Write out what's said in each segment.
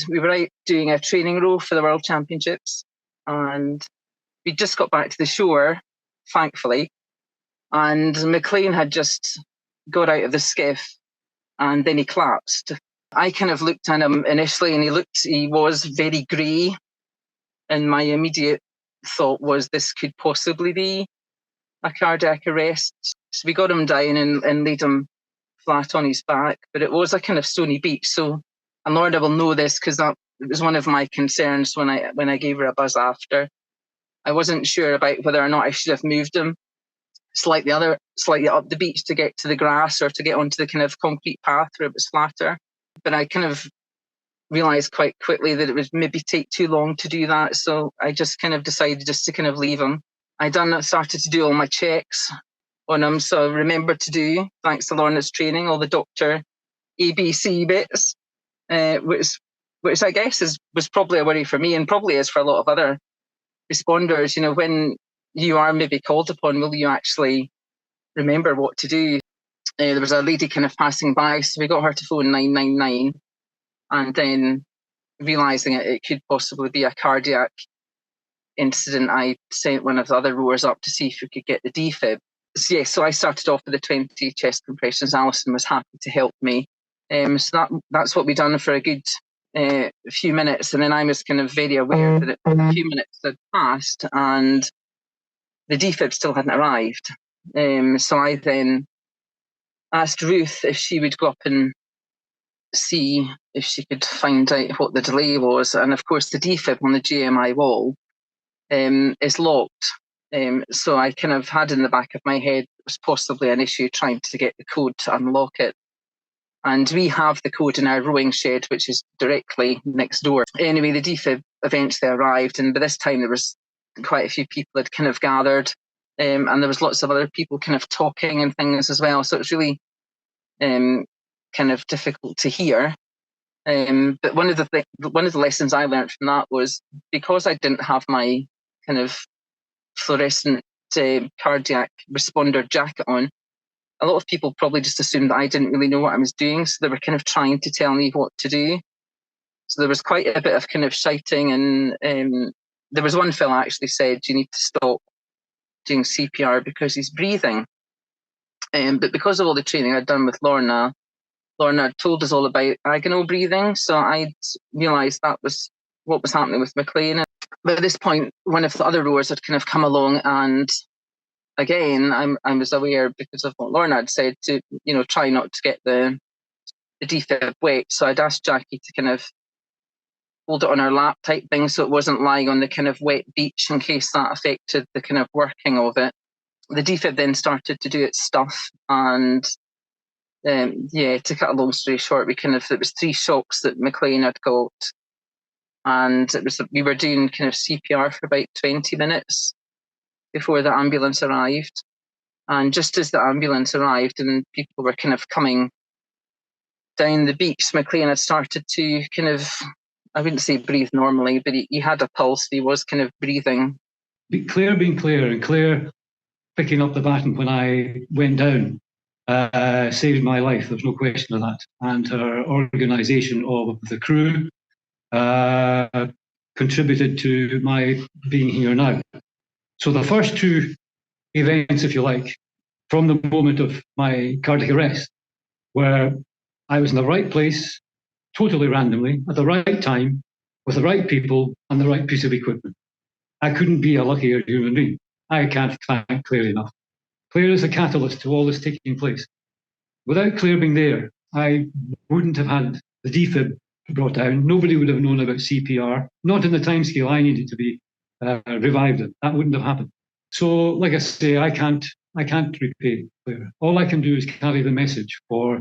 We were out doing a training row for the World Championships, and we just got back to the shore, thankfully, and McLean had just got out of the skiff and then he collapsed. I kind of looked at him initially and he was very grey, and my immediate thought was this could possibly be a cardiac arrest. So we got him down and laid him flat on his back, but it was a kind of stony beach. So, and Lorna will know this because that was one of my concerns when I gave her a buzz after. I wasn't sure about whether or not I should have moved him slightly up the beach to get to the grass or to get onto the kind of concrete path where it was flatter. But I kind of realised quite quickly that it would maybe take too long to do that. So I just kind of decided just to kind of leave him. I started to do all my checks on him. So I remembered to do, thanks to Lorna's training, all the doctor ABC bits, which I guess was probably a worry for me and probably is for a lot of other responders. You know, when you are maybe called upon, will you actually remember what to do? There was a lady kind of passing by, so we got her to phone 999, and then realising it could possibly be a cardiac incident, I sent one of the other rowers up to see if we could get the defib. So I started off with the 20 chest compressions. Alison was happy to help me. So that's what we done for a good few minutes, and then I was kind of very aware that a few minutes had passed and the defib still hadn't arrived. So I then asked Ruth if she would go up and see if she could find out what the delay was. And of course, the defib on the GMI wall is locked. So I kind of had in the back of my head it was possibly an issue trying to get the code to unlock it. And we have the code in our rowing shed, which is directly next door. Anyway, the defib eventually arrived, and by this time there was quite a few people had kind of gathered, and there was lots of other people kind of talking and things as well. So it's really kind of difficult to hear. But one of the lessons I learned from that was, because I didn't have my kind of fluorescent cardiac responder jacket on, a lot of people probably just assumed that I didn't really know what I was doing. So they were kind of trying to tell me what to do. So there was quite a bit of kind of shouting, and there was one fella actually said, you need to stop doing CPR because he's breathing. But because of all the training I'd done with Lorna told us all about agonal breathing. So I'd realised that was what was happening with McLean. But at this point, one of the other rowers had kind of come along, and again, I was aware because of what Lorna had said to, try not to get the defib wet. So I'd asked Jackie to kind of hold it on her lap type thing so it wasn't lying on the kind of wet beach in case that affected the kind of working of it. The defib then started to do its stuff, and to cut a long story short, it was 3 shocks that McLean had got, and we were doing kind of CPR for about 20 minutes before the ambulance arrived. And just as the ambulance arrived and people were kind of coming down the beach, McLean had started to kind of, I wouldn't say breathe normally, but he had a pulse. He was kind of breathing. Claire being Claire, and Claire picking up the baton when I went down saved my life. There's no question of that. And her organisation of the crew contributed to my being here now. So the first 2 events, if you like, from the moment of my cardiac arrest, where I was in the right place, totally randomly, at the right time, with the right people and the right piece of equipment. I couldn't be a luckier human being. I can't thank Claire enough. Claire is the catalyst to all this taking place. Without Claire being there, I wouldn't have had the defib brought down. Nobody would have known about CPR, not in the timescale I needed to be revived in. That wouldn't have happened. So, like I say, I can't repay Claire. All I can do is carry the message for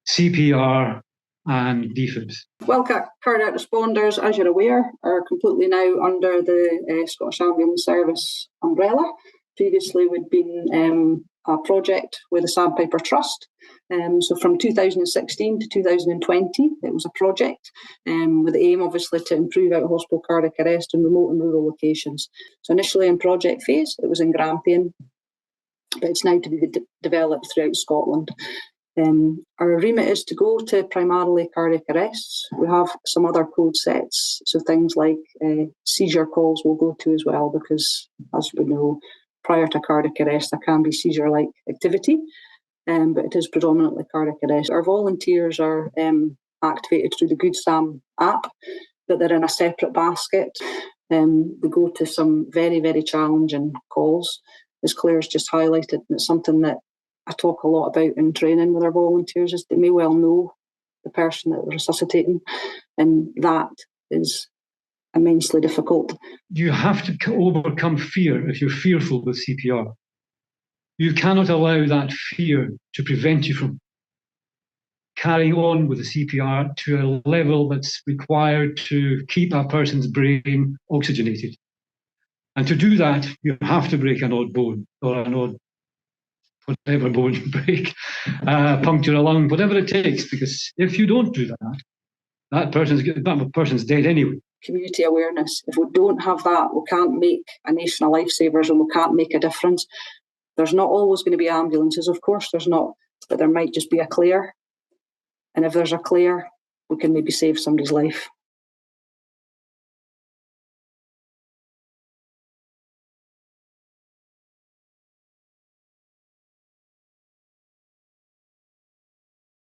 CPR and defibs. Well, cardiac responders, as you're aware, are completely now under the Scottish Ambulance Service umbrella. Previously, we'd been a project with the Sandpiper Trust. So from 2016 to 2020, it was a project with the aim, obviously, to improve out-hospital cardiac arrest in remote and rural locations. So initially in project phase, it was in Grampian, but it's now to be developed throughout Scotland. Our remit is to go to primarily cardiac arrests. We have some other code sets, so things like seizure calls we'll go to as well, because as we know, prior to cardiac arrest there can be seizure-like activity, but it is predominantly cardiac arrest. Our volunteers are activated through the Good Sam app, but they're in a separate basket. We go to some very, very challenging calls, as Claire's just highlighted, and it's something that I talk a lot about in training with our volunteers, is they may well know the person that they're resuscitating, and that is immensely difficult. You have to overcome fear if you're fearful with CPR. You cannot allow that fear to prevent you from carrying on with the CPR to a level that's required to keep a person's brain oxygenated. And to do that, you have to break an odd bone, or an odd whatever bone you break, puncture a lung, whatever it takes, because if you don't do that, that person's dead anyway. Community awareness. If we don't have that, we can't make a nation of lifesavers, and we can't make a difference. There's not always going to be ambulances, of course there's not, but there might just be a Claire. And if there's a Claire, we can maybe save somebody's life.